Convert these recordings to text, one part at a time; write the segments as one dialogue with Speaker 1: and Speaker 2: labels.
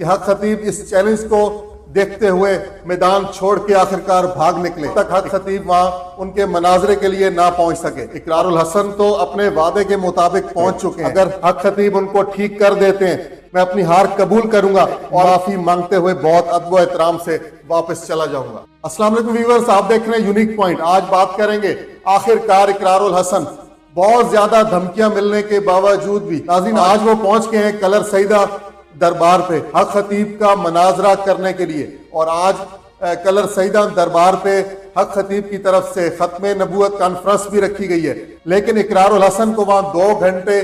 Speaker 1: کہ حق خطیب اس چیلنج کو دیکھتے ہوئے میدان چھوڑ کے آخرکار بھاگ نکلے تک حق خطیب وہاں ان کے مناظرے کے لیے نہ پہنچ سکے۔ اقرار الحسن تو اپنے وعدے کے مطابق پہنچ چکے ہیں، اگر حق خطیب ان کو ٹھیک کر دیتے ہیں میں اپنی ہار قبول کروں گا اور معافی مانگتے ہوئے بہت ادب و احترام سے واپس چلا جاؤں گا۔ السلام علیکم ویورز، آپ دیکھ رہے ہیں یونیک پوائنٹ۔ آج بات کریں گے آخرکار اقرار الحسن بہت زیادہ دھمکیاں ملنے کے باوجود بھی ناظرین آج وہ پہنچ گئے ہیں کلر سیدہ دربار پہ حق خطیب کا مناظرہ کرنے کے لیے، اور آج کلر سیدہ دربار پہ حق خطیب کی طرف سے ختم نبوت کانفرنس بھی رکھی گئی ہے، لیکن اقرار الحسن کو وہاں 2 گھنٹے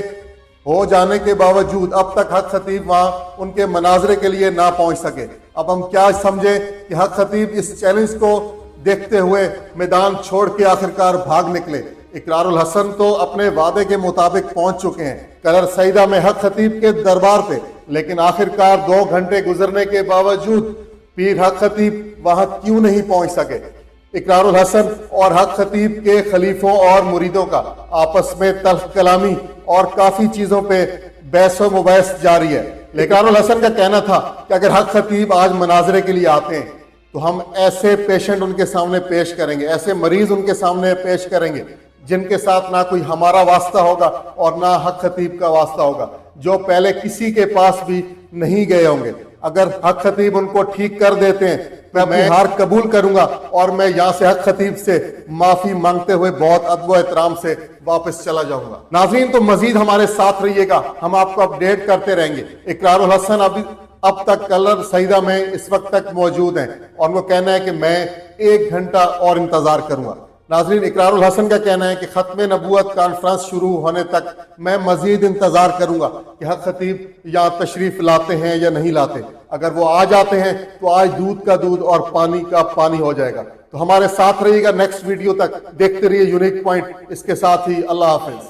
Speaker 1: ہو جانے کے باوجود اب تک حق خطیب وہاں ان کے مناظرے کے لیے نہ پہنچ سکے۔ اب ہم کیا سمجھیں کہ حق خطیب اس چیلنج کو دیکھتے ہوئے میدان چھوڑ کے آخرکار بھاگ نکلے۔ اقرار الحسن تو اپنے وعدے کے مطابق پہنچ چکے ہیں کلر سیدہ میں حق خطیب کے دربار پہ، لیکن آخرکار 2 گھنٹے گزرنے کے باوجود پیر حق خطیب وہاں کیوں نہیں پہنچ سکے؟ اقرار الحسن اور حق خطیب کے خلیفوں اور مریدوں کا آپس میں تلخ کلامی اور کافی چیزوں پہ بحث و مباحث جاری ہے۔ اقرار الحسن کا کہنا تھا کہ اگر حق خطیب آج مناظرے کے لیے آتے ہیں تو ہم ایسے پیشنٹ ان کے سامنے پیش کریں گے، ایسے مریض ان کے سامنے پیش کریں گے جن کے ساتھ نہ کوئی ہمارا واسطہ ہوگا اور نہ حق خطیب کا واسطہ ہوگا، جو پہلے کسی کے پاس بھی نہیں گئے ہوں گے۔ اگر حق خطیب ان کو ٹھیک کر دیتے ہیں میں اپنی ہار قبول کروں گا اور میں یہاں سے حق خطیب سے معافی مانگتے ہوئے بہت ادب و احترام سے واپس چلا جاؤں گا۔ ناظرین تو مزید ہمارے ساتھ رہیے گا، ہم آپ کو اپڈیٹ کرتے رہیں گے۔ اقرار الحسن اب تک کلر سیدہ میں اس وقت تک موجود ہیں اور وہ کہنا ہے کہ میں 1 گھنٹہ اور انتظار کروں گا۔ ناظرین اقرار الحسن کا کہنا ہے کہ ختم نبوت کانفرنس شروع ہونے تک میں مزید انتظار کروں گا کہ حق خطیب یہاں تشریف لاتے ہیں یا نہیں لاتے۔ اگر وہ آ جاتے ہیں تو آج دودھ کا دودھ اور پانی کا پانی ہو جائے گا۔ تو ہمارے ساتھ رہیے گا نیکسٹ ویڈیو تک، دیکھتے رہیے یونیک پوائنٹ۔ اس کے ساتھ ہی اللہ حافظ۔